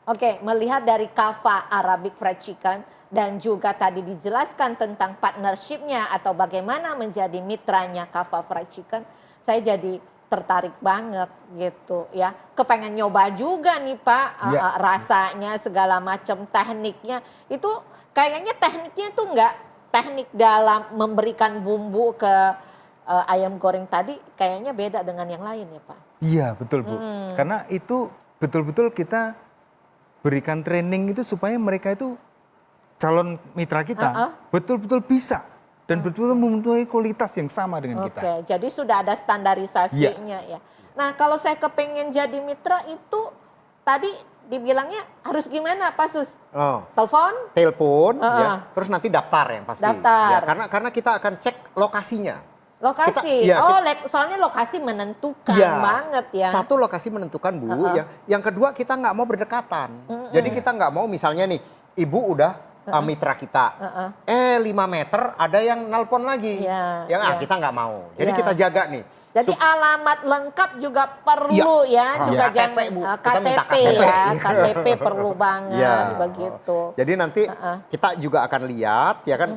Oke, melihat dari Kava Arabic Fried Chicken dan juga tadi dijelaskan tentang partnership-nya atau bagaimana menjadi mitranya Kava Fried Chicken, saya jadi tertarik banget gitu ya. Kepengen nyoba juga nih Pak, rasanya segala macam tekniknya. Itu kayaknya tekniknya tuh nggak teknik dalam memberikan bumbu ke ayam goreng tadi kayaknya beda dengan yang lain ya Pak. Iya betul Bu, karena itu betul-betul kita berikan training itu supaya mereka itu calon mitra kita betul-betul bisa dan betul-betul memenuhi kualitas yang sama dengan kita. Oke, jadi sudah ada standarisasinya ya. Nah kalau saya kepengen jadi mitra itu tadi dibilangnya harus gimana Pak Sus? Telepon, ya. Terus nanti daftar yang pasti. Daftar. Ya, karena kita akan cek lokasinya. Lokasi, soalnya lokasi menentukan banget ya. Satu lokasi menentukan Bu, ya. Yang kedua kita nggak mau berdekatan. Jadi kita nggak mau misalnya nih, Ibu udah mitra kita, 5 meter ada yang nelpon lagi, kita nggak mau. Jadi kita jaga nih. Jadi alamat lengkap juga perlu juga jangan Bu. KTP ya, KTP perlu banget begitu. Jadi nanti kita juga akan lihat ya kan.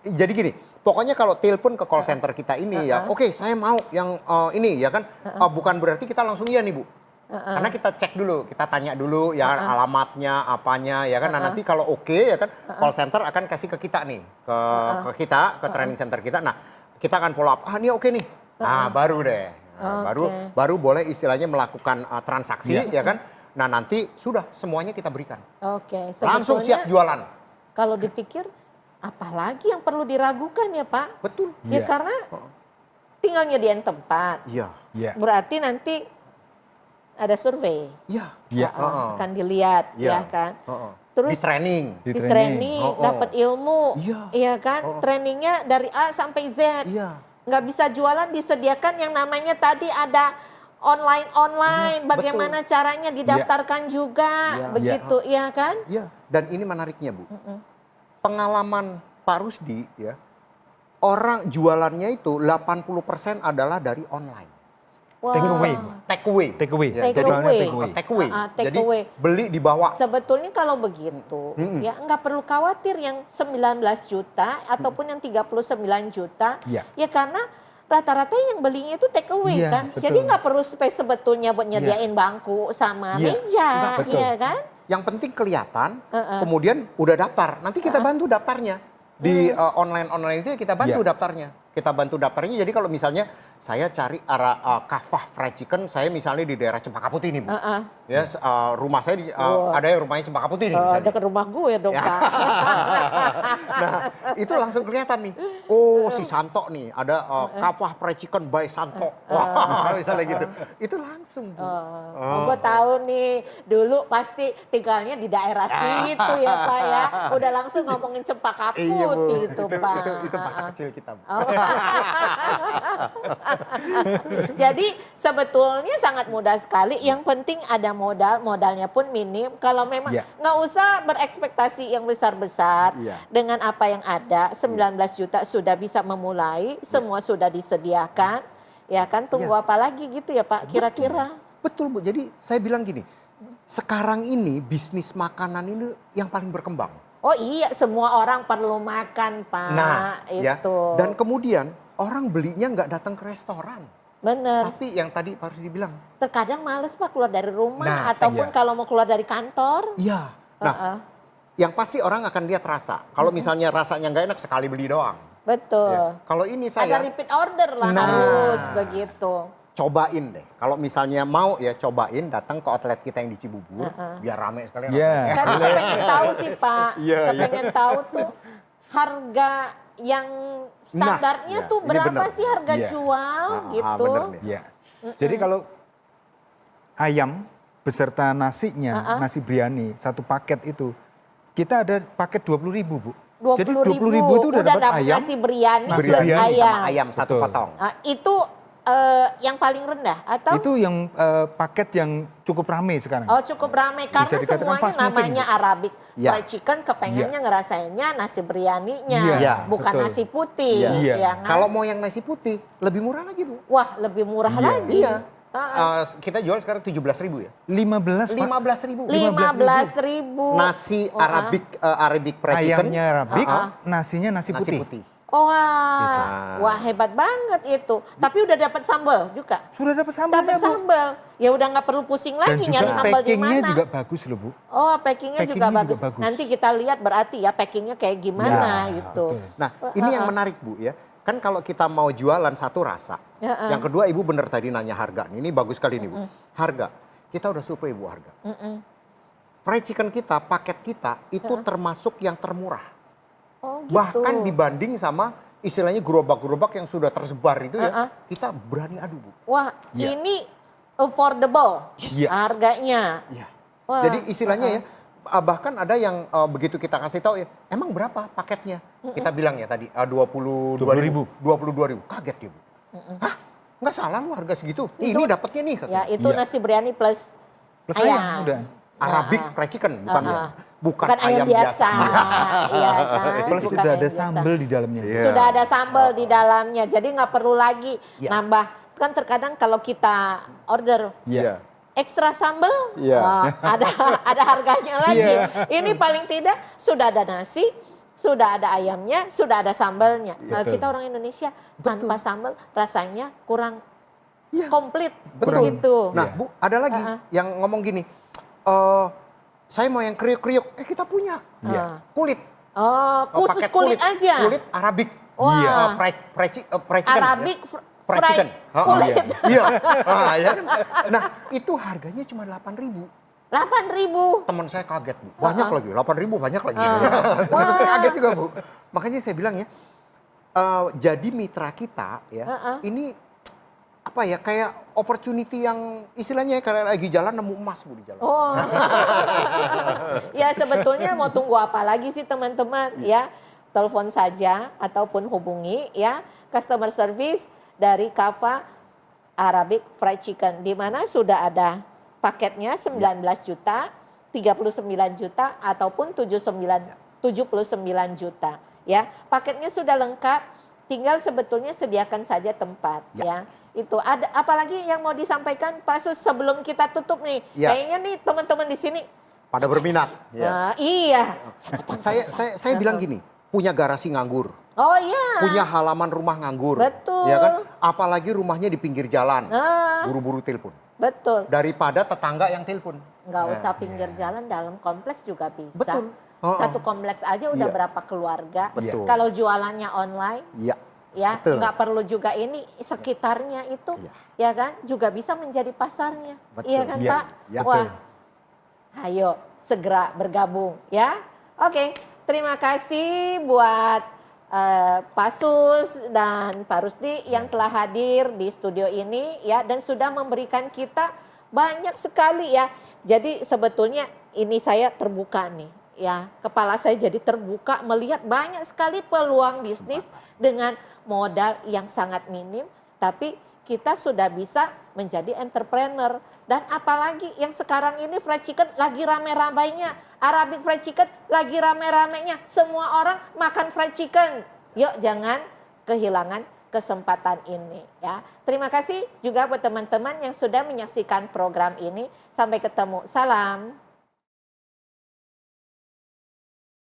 Jadi gini, pokoknya kalau telepon ke call center kita ini oke, saya mau yang ini ya kan, bukan berarti kita langsung iya nih Bu. Karena kita cek dulu, kita tanya dulu ya kan, alamatnya, apanya ya kan. Nah nanti kalau oke ya kan, call center akan kasih ke kita nih, ke kita, ke training center kita. Nah kita akan follow up, ini oke nih. Nah baru deh, baru boleh istilahnya melakukan transaksi ya kan. Nah nanti sudah semuanya kita berikan. Langsung siap jualan. Kalau dipikir, apalagi yang perlu diragukan ya Pak? Betul. Ya karena tinggal nyediain tempat. Berarti nanti ada survei. Akan dilihat ya kan. Terus di training, dapat ilmu. Iya kan? Trainingnya dari A sampai Z. Nggak bisa jualan, disediakan yang namanya tadi ada online. Bagaimana caranya didaftarkan juga. Begitu ya kan? Dan ini menariknya Bu. Pengalaman Pak Rusdi ya, orang jualannya itu 80% adalah dari online. Take away. Jadi beli dibawa. Sebetulnya kalau begitu ya nggak perlu khawatir yang 19 juta ataupun yang 39 juta. Ya karena rata-rata yang belinya itu take away kan. Betul. Jadi nggak perlu space sebetulnya buat nyediain bangku sama meja, ya kan? Yang penting kelihatan, kemudian udah daftar. Nanti kita bantu daftarnya. Di online itu kita bantu daftarnya. Kita bantu daftarnya, jadi kalau misalnya saya cari arah Kava Fried Chicken, saya misalnya di daerah Cempaka Putih nih Bu. Ya, rumah saya ada yang rumahnya Cempaka Putih nih. Dekat rumah gue dong Pak. Nah itu langsung kelihatan nih. Oh si Santo nih, ada Kava Fried Chicken by Santo. Wah misalnya gitu. Itu langsung Bu. Gue tahu nih, dulu pasti tinggalnya di daerah situ ya Pak ya. Udah langsung ngomongin Cempaka Putih itu Pak. Itu masa kecil kita Bu. Jadi sebetulnya sangat mudah sekali. Yang penting ada modalnya pun minim. Kalau memang nggak usah berekspektasi yang besar-besar. Dengan apa yang ada, 19 juta sudah bisa memulai. Semua sudah disediakan. Ya kan, tunggu apa lagi gitu ya Pak kira-kira. Betul Bu, jadi saya bilang gini. Sekarang ini bisnis makanan ini yang paling berkembang. Oh iya, semua orang perlu makan Pak. Nah, itu. Dan kemudian orang belinya nggak datang ke restoran. Bener. Tapi yang tadi Pak Rusdi bilang. Terkadang males Pak keluar dari rumah ataupun kalau mau keluar dari kantor. Iya. Nah, yang pasti orang akan lihat rasa. Kalau misalnya rasanya nggak enak sekali beli doang. Betul. Kalau ini saya. Ada repeat order lah harus begitu. Cobain deh. Kalau misalnya mau ya cobain datang ke outlet kita yang di Cibubur. Biar rame sekali. Saya pengen tahu sih Pak. Pengen tahu tuh harga yang standarnya tuh berapa sih harga jual gitu. Jadi kalau ayam beserta nasinya, nasi biryani, satu paket itu. Kita ada paket 20.000 Bu. Jadi 20.000 itu udah dapat ayam. Nasi biryani plus ayam. Sama ayam satu potong. Itu yang paling rendah atau? Itu yang paket yang cukup ramai sekarang. Oh cukup ramai karena semuanya namanya Arabic Fried Chicken, kepengennya ngerasainnya nasi biryaninya, bukan nasi putih. Kalau mau yang nasi putih lebih murah lagi Bu. Wah lebih murah lagi. Iya. kita jual sekarang 17.000 ya. 15 Pak. 15.000. 15.000. Nasi Arabic fried chicken. Ayamnya Arabic, nasinya nasi putih. Wah, Gitu. wah hebat banget itu. Tapi udah dapat sambal juga. Sudah dapat sambalnya, Dapat Bu. sambal. Ya udah nggak perlu pusing Dan lagi nyari juga sambal di packingnya mana. juga bagus loh, Bu. Oh, packingnya juga Packingnya bagus. juga bagus. Nanti kita lihat berarti ya packingnya kayak gimana Ya, gitu. betul. Nah, ini yang menarik Bu ya. Kan kalau kita mau jualan satu rasa. Yang kedua Ibu benar tadi nanya harga. Ini bagus sekali nih Bu. Harga. Kita udah survei Bu harga. Fried chicken kita, paket kita itu termasuk yang termurah. Oh, gitu. Bahkan dibanding sama istilahnya gerobak-gerobak yang sudah tersebar itu ya. Kita berani adu Bu. Wah, Ya. ini affordable Yes. harganya. Iya. Wah, Jadi istilahnya ya, bahkan ada yang begitu kita kasih tahu ya, emang berapa paketnya? Kita bilang ya tadi 22.000. 22.000. Kaget dia Bu. Hah? Nggak salah lu harga segitu. Ini dapatnya nih. Ya, itu Iya. nasi biryani plus Plus ayam. ayam, udah. Arabic fried chicken bukan ya? Bukan Bukan ayam biasa. Iya kan? Plus Bukan sudah ayam ada biasa. sambal di dalamnya. Iya. Sudah ada sambal di dalamnya. Jadi nggak perlu lagi Ya. nambah. Kan terkadang kalau kita order Iya. ekstra sambal, Iya. ada harganya lagi. Iya. Ini paling tidak sudah ada nasi, sudah ada ayamnya, sudah ada sambalnya. Kalau Betul. kita orang Indonesia tanpa sambal rasanya kurang Iya. komplit. Betul. Begitu. Nah Bu, ada lagi yang ngomong gini, saya mau yang kriuk-kriuk, kita punya. Iya. Kulit. Oh, khusus Paket kulit aja. Kulit Arabic. Wah. Iya. Fried chicken. Arabic Fried fried chicken. kulit. Iya. Ya kan? Nah, itu harganya cuma 8.000. 8.000. Teman saya kaget Bu. Banyak lagi, 8.000 banyak lagi. Teman saya kaget juga Bu. Makanya saya bilang ya, jadi mitra kita ya, ini apa ya, kayak opportunity yang istilahnya kayak lagi jalan nemu emas Bu di jalan. Oh. Ya sebetulnya mau tunggu apa lagi sih teman-teman ya. Telepon saja ataupun hubungi ya customer service dari Kava Arabic Fried Chicken. Di mana sudah ada paketnya 19 juta, 39 juta ataupun 79 juta. Ya, paketnya sudah lengkap, tinggal sebetulnya sediakan saja tempat ya. Itu ada apalagi yang mau disampaikan Pak Sus sebelum kita tutup nih. Ya. Kayaknya nih teman-teman di sini. Pada berminat. Ya. Iya. Saya bilang gini, punya garasi nganggur. Oh iya. Punya halaman rumah nganggur. Betul. Ya kan? Apalagi rumahnya di pinggir jalan. Ah. Buru-buru telepon. Betul. Daripada tetangga yang telepon. Nggak usah pinggir jalan, dalam kompleks juga bisa. Betul. Oh, Satu kompleks aja udah Iya. berapa keluarga. Betul. Kalau jualannya online, Iya. ya Betul. nggak perlu juga ini sekitarnya itu, Iya. ya kan juga bisa menjadi pasarnya. Betul. Iya kan Iya. Pak? Iya. Wah, Betul. ayo segera bergabung ya. Oke, terima kasih buat Pak Sus dan Pak Rusdi yang telah hadir di studio ini ya dan sudah memberikan kita banyak sekali ya. Jadi sebetulnya ini saya terbuka nih ya. Kepala saya jadi terbuka melihat banyak sekali peluang bisnis dengan modal yang sangat minim tapi kita sudah bisa menjadi entrepreneur. Dan apalagi yang sekarang ini fried chicken lagi rame-ramainya. Arabic fried chicken lagi rame-ramenya. Semua orang makan fried chicken. Yuk jangan kehilangan kesempatan ini ya. Terima kasih juga buat teman-teman yang sudah menyaksikan program ini. Sampai ketemu. Salam.